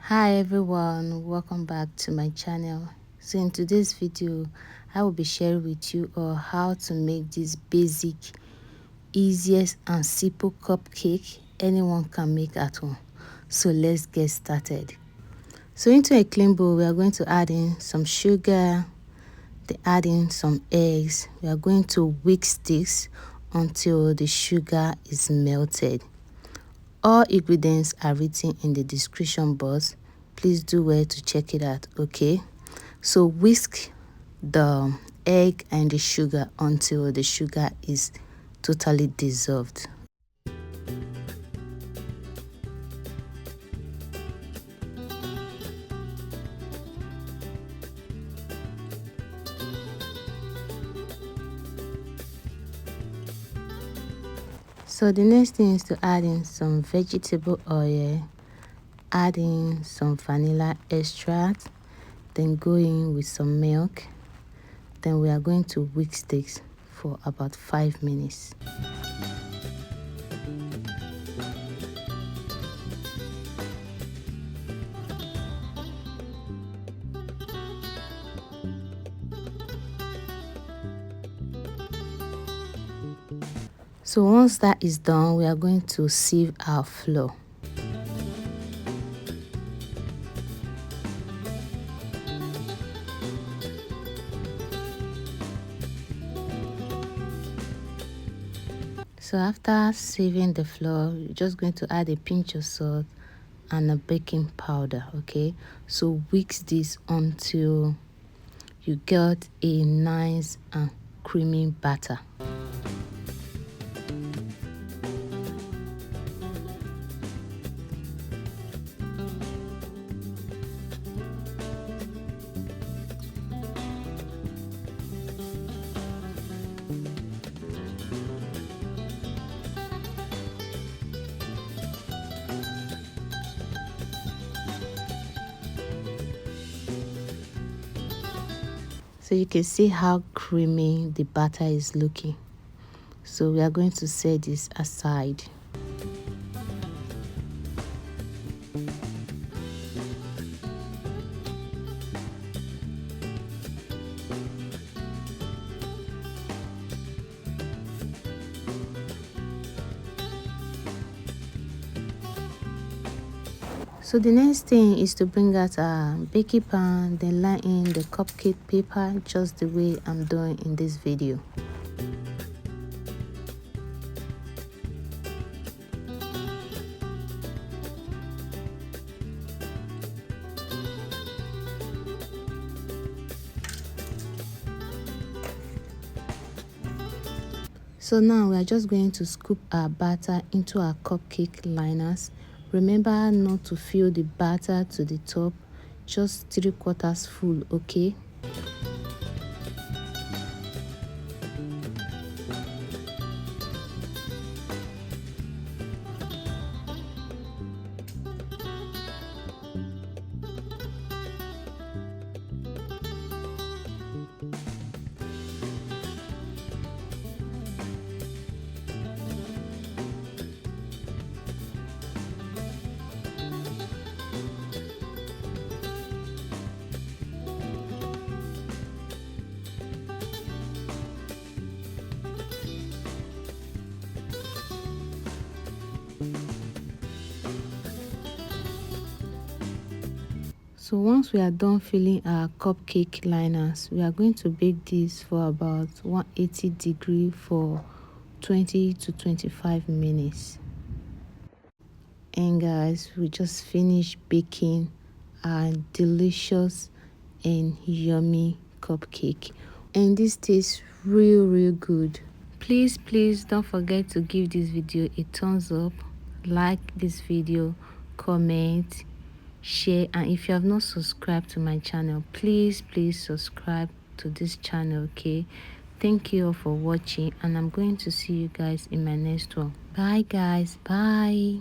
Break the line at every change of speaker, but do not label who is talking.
Hi everyone, welcome back to my channel. So in today's video I will be sharing with you how to make this basic, easiest and simple cupcake anyone can make at home. So let's get started. So into a clean bowl we are going to add in some sugar, then add in some eggs. We are going to whisk this until the sugar is melted. All ingredients are written in the description box. Please do well to check it out, okay? So whisk the egg and the sugar until the sugar is totally dissolved. So the next thing is to add in some vegetable oil, add in some vanilla extract, then go in with some milk. Then we are going to whisk this for about 5 minutes. So once that is done, we are going to sieve our flour. So after sieving the flour, you're just going to add a pinch of salt and a baking powder, okay? So whisk this until you get a nice and creamy batter. So you can see how creamy the batter is looking. So we are going to set this aside. So the next thing is to bring out a baking pan, then line in the cupcake paper just the way I'm doing in this video. So now we are just going to scoop our batter into our cupcake liners. Remember not to fill the batter to the top, just 3/4 full, okay? So once we are done filling our cupcake liners, we are going to bake this for about 180 degrees for 20 to 25 minutes. And guys, we just finished baking our delicious and yummy cupcake, and this tastes real good. Please don't forget to give this video a thumbs up, like this video, comment, share, and if you have not subscribed to my channel, please subscribe to this channel, okay? Thank you all for watching, and I'm going to see you guys in my next one. Bye guys, bye.